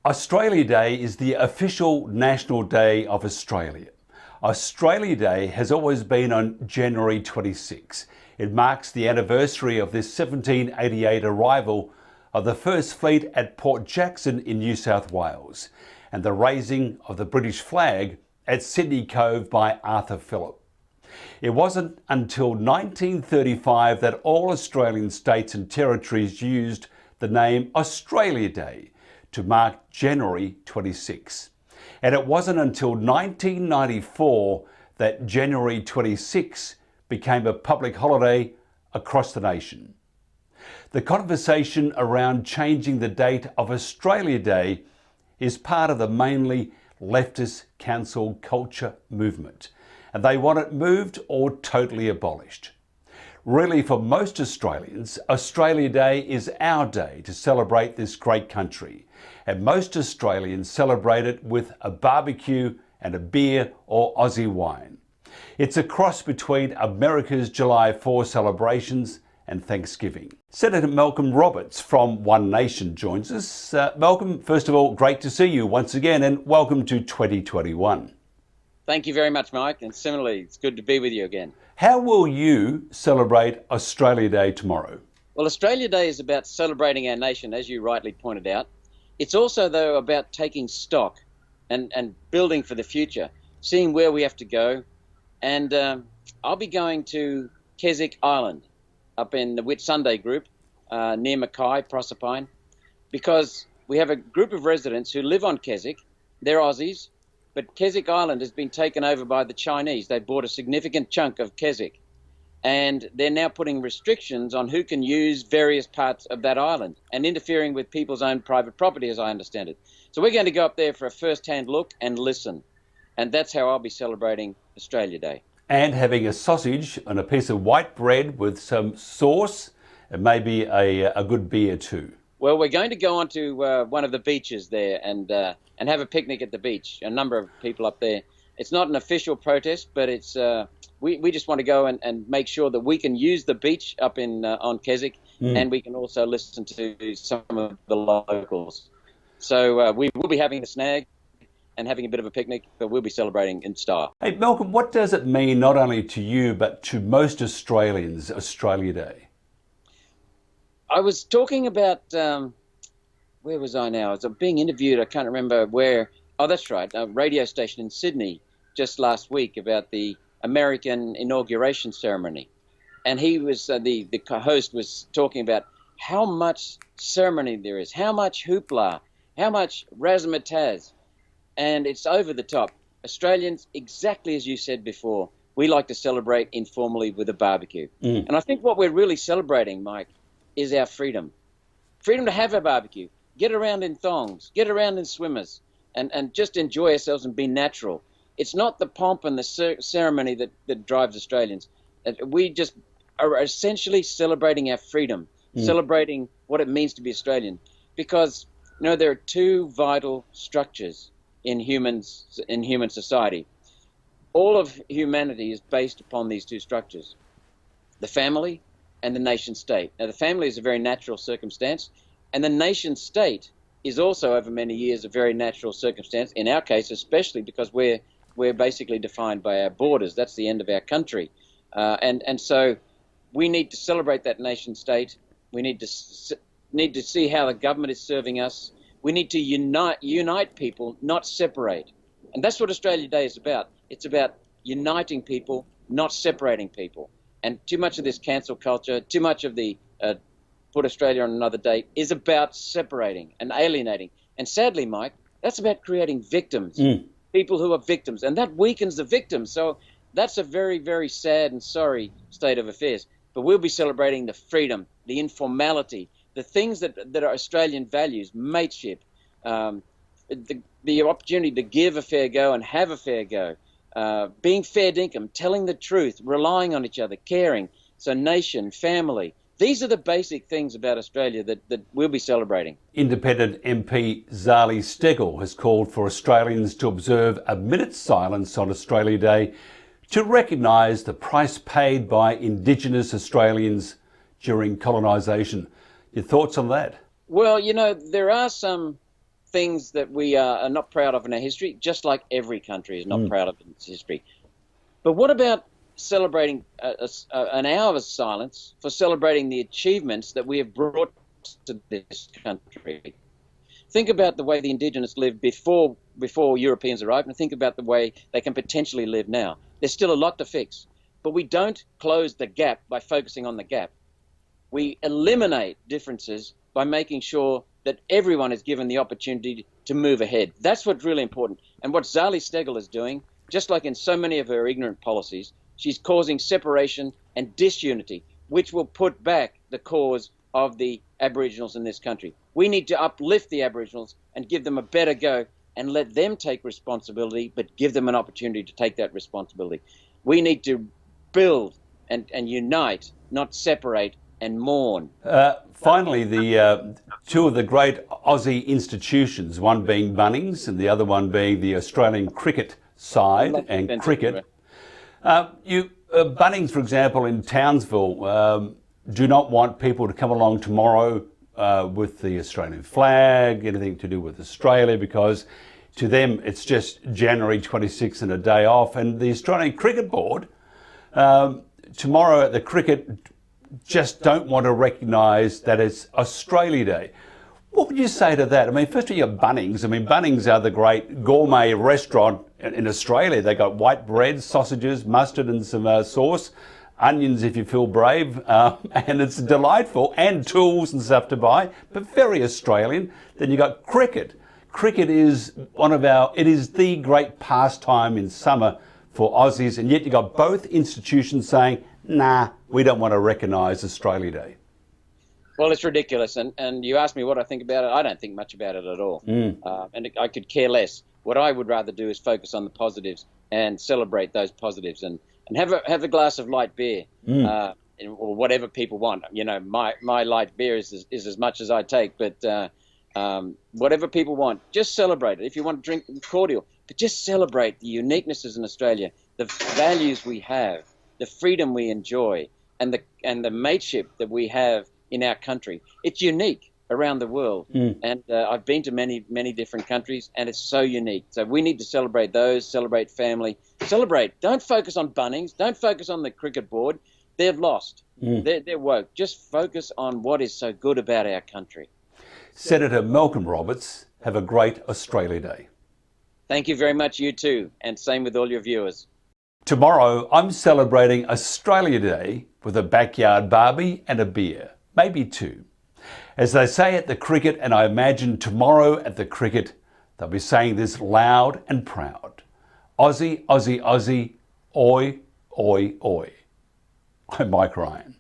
Australia Day is the official national day of Australia. Australia Day has always been on January 26. It marks the anniversary of the 1788 arrival of the First Fleet at Port Jackson in New South Wales and the raising of the British flag at Sydney Cove by Arthur Phillip. It wasn't until 1935 that all Australian states and territories used the name Australia Day to mark January 26. And it wasn't until 1994 that January 26 became a public holiday across the nation. The conversation around changing the date of Australia Day is part of the mainly leftist cancel culture movement, and they want it moved or totally abolished. Really, for most Australians, Australia Day is our day to celebrate this great country, and most Australians celebrate it with a barbecue and a beer or Aussie wine. It's a cross between America's July 4 celebrations and Thanksgiving. Senator Malcolm Roberts from One Nation joins us. Malcolm, first of all, great to see you once again and welcome to 2021. Thank you very much, Mike, and similarly, it's good to be with you again. How will you celebrate Australia Day tomorrow? Well, Australia Day is about celebrating our nation, as you rightly pointed out. It's also, though, about taking stock and building for the future, seeing where we have to go. And I'll be going to Keswick Island up in the Whitsunday group near Mackay, Proserpine, because we have a group of residents who live on Keswick. They're Aussies. But Keswick Island has been taken over by the Chinese. They bought a significant chunk of Keswick. And they're now putting restrictions on who can use various parts of that island and interfering with people's own private property, as I understand it. So we're going to go up there for a first-hand look and listen. And that's how I'll be celebrating Australia Day. And having a sausage and a piece of white bread with some sauce and maybe a good beer too. Well, we're going to go onto one of the beaches there and have a picnic at the beach. A number of people up there. It's not an official protest, but it's we just want to go and make sure that we can use the beach up in on Keswick, and we can also listen to some of the locals. So we will be having the snag and having a bit of a picnic, but we'll be celebrating in style. Hey, Malcolm, what does it mean not only to you but to most Australians, Australia Day? I was talking about, where was I now? I was being interviewed, I can't remember where. Oh, that's right, a radio station in Sydney just last week about the American inauguration ceremony. And he was, the host was talking about how much ceremony there is, how much hoopla, how much razzmatazz. And it's over the top. Australians, exactly as you said before, we like to celebrate informally with a barbecue. And I think what we're really celebrating, Mike, is our freedom. Freedom to have a barbecue, get around in thongs, get around in swimmers, and just enjoy ourselves and be natural. It's not the pomp and the ceremony that drives Australians. We just are essentially celebrating our freedom, celebrating what it means to be Australian. Because, you know, there are two vital structures in human society. All of humanity is based upon these two structures, the family and the nation state. Now, the family is a very natural circumstance, and the nation state is also, over many years, a very natural circumstance. In our case, especially because we're basically defined by our borders. That's the end of our country, and so we need to celebrate that nation state. We need to see how the government is serving us. We need to unite people, not separate, and that's what Australia Day is about. It's about uniting people, not separating people. And too much of this cancel culture, too much of the put Australia on another date is about separating and alienating. And sadly, Mike, that's about creating victims, people who are victims, and that weakens the victims. So that's a very, very sad and sorry state of affairs. But we'll be celebrating the freedom, the informality, the things that are Australian values, mateship, the opportunity to give a fair go and have a fair go. Being fair dinkum, telling the truth, relying on each other, caring. So nation, family. These are the basic things about Australia that we'll be celebrating. Independent MP Zali Steggall has called for Australians to observe a minute's silence on Australia Day to recognise the price paid by Indigenous Australians during colonisation. Your thoughts on that? Well, you know, there are some things that we are not proud of in our history, just like every country is not proud of in its history. But what about celebrating an hour of silence for celebrating the achievements that we have brought to this country? Think about the way the Indigenous lived before Europeans arrived, and think about the way they can potentially live now. There's still a lot to fix, but we don't close the gap by focusing on the gap. We eliminate differences by making sure that everyone is given the opportunity to move ahead. That's what's really important. And what Zali Steggall is doing, just like in so many of her ignorant policies, she's causing separation and disunity, which will put back the cause of the Aboriginals in this country. We need to uplift the Aboriginals and give them a better go and let them take responsibility, but give them an opportunity to take that responsibility. We need to build and unite, not separate and mourn. Finally, the two of the great Aussie institutions, one being Bunnings and the other one being the Australian cricket side and cricket. Bunnings, for example, in Townsville, do not want people to come along tomorrow with the Australian flag, anything to do with Australia, because to them it's just January 26th and a day off. And the Australian Cricket Board, tomorrow at the cricket, just don't want to recognise that it's Australia Day. What would you say to that? I mean, firstly, you're Bunnings. I mean, Bunnings are the great gourmet restaurant in Australia. They got white bread, sausages, mustard and some sauce, onions if you feel brave, and it's delightful, and tools and stuff to buy, but very Australian. Then you got cricket. Cricket is it is the great pastime in summer for Aussies, and yet you got both institutions saying, nah, we don't want to recognise Australia Day. Well, it's ridiculous, and you ask me what I think about it. I don't think much about it at all, and I could care less. What I would rather do is focus on the positives and celebrate those positives, and have a glass of light beer, or whatever people want. You know, my light beer is as much as I take, but whatever people want, just celebrate it. If you want to drink cordial, but just celebrate the uniquenesses in Australia, the values we have, the freedom we enjoy, and the mateship that we have in our country. It's unique around the world, and I've been to many different countries, and it's so unique. So we need to celebrate those, celebrate family, celebrate. Don't focus on Bunnings, don't focus on the cricket board. They've lost. They're woke. Just focus on what is so good about our country. Senator Malcolm Roberts, have a great Australia Day. Thank you very much, you too, and same with all your viewers. Tomorrow, I'm celebrating Australia Day with a backyard barbie and a beer, maybe two. As they say at the cricket, and I imagine tomorrow at the cricket, they'll be saying this loud and proud. Aussie, Aussie, Aussie, oi, oi, oi. I'm Mike Ryan.